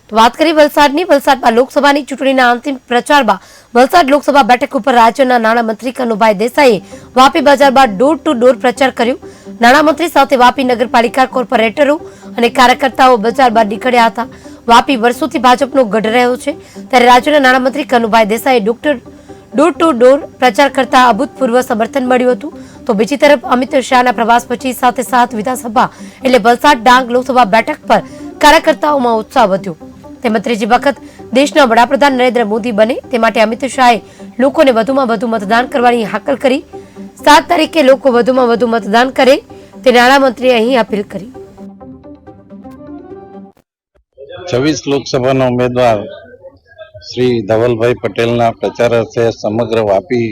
તો વાત કરી વલસાડની. વલસાડમાં લોકસભાની ચૂંટણીના અંતિમ પ્રચારમાં વલસાડ લોકસભા બેઠક ઉપર રાજ્યના નાણામંત્રી કનુભાઈ દેસાઈએ વાપી બજારમાં ડોર ટુ ડોર પ્રચાર કર્યો. નાણામંત્રી સાથે વાપી નગરપાલિકા કોર્પોરેટરો અને કાર્યકર્તાઓ બજાર બહાર નીકળ્યા હતા. વાપી વર્ષોથી ભાજપનો ગઢ રહ્યો છે, ત્યારે રાજ્યના નાણામંત્રી કનુભાઈ દેસાઈએ ડોર ટુ ડોર પ્રચાર કરતા અભૂતપૂર્વ સમર્થન મળ્યું હતું. તો બીજી તરફ અમિત શાહના પ્રવાસ પછી સાથે વિધાનસભા એટલે વલસાડ ડાંગ લોકસભા બેઠક પર કાર્યકર્તાઓમાં ઉત્સાહ વધ્યો. તેમજ ત્રીજી વખત દેશના વડાપ્રધાન નરેન્દ્ર મોદી બને તે માટે અમિત શાહે લોકોને વધુમાં વધુ મતદાન કરવાની હાકલ કરી. 7 તારીખે લોકો વધુમાં વધુ મતદાન કરે તે નાણામંત્રીએ અહીં અપીલ કરી. 26 લોકસભાના ઉમેદવાર શ્રી ધવલભાઈ પટેલના પ્રચાર અર્થે સમગ્ર વાપી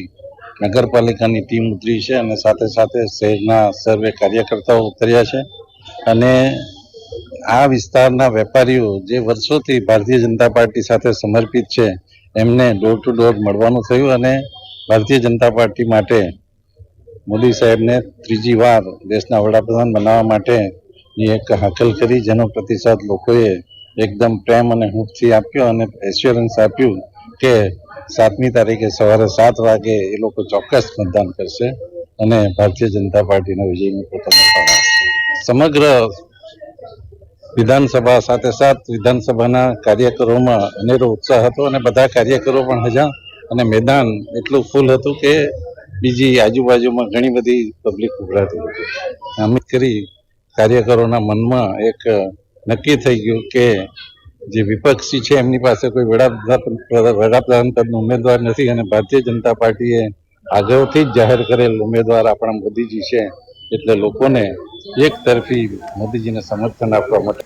નગરપાલિકાની ટીમ ઉતરી છે અને સાથે શહેરના સર્વે કાર્યકર્તાઓ ઉતર્યા છે. અને આ વિસ્તારના વેપારીઓ જે વર્ષોથી ભારતીય જનતા પાર્ટી સાથે સમર્પિત છે એમને ડોર ટુ ડોર મળવાનું થયું અને ભારતીય જનતા પાર્ટી માટે મોદી સાહેબને ત્રીજી વાર દેશના વડાપ્રધાન બનાવવા માટેની એક હાકલ કરી, જેનો પ્રતિસાદ લોકોએ એકદમ પ્રેમ અને હૂંફથી આપ્યો અને એશ્યોરન્સ આપ્યું કે 7મી તારીખે સવારે 7 વાગે એ લોકો ચોક્કસ મતદાન કરશે અને ભારતીય જનતા પાર્ટીના વિજયની પોતાનો સમગ્ર વિધાનસભા સાથે વિધાનસભાના કાર્યકરોમાં અનેરો ઉત્સાહ હતો અને બધા કાર્યકરો પણ હજા અને મેદાન એટલું ફૂલ હતું કે બીજી આજુબાજુમાં ઘણી બધી પબ્લિક ઉભરાતી હતી. અમિત કરી કાર્યકરોના મનમાં એક નક્કી થઈ ગયું કે જે વિપક્ષી છે એમની પાસે કોઈ વડાપ્રધાન પદનો ઉમેદવાર નથી અને ભારતીય જનતા પાર્ટીએ આગળથી જ જાહેર કરેલ ઉમેદવાર આપણા મોદીજી છે, એટલે લોકોને એક તરફી મોદીજીને સમર્થન આપવા માટે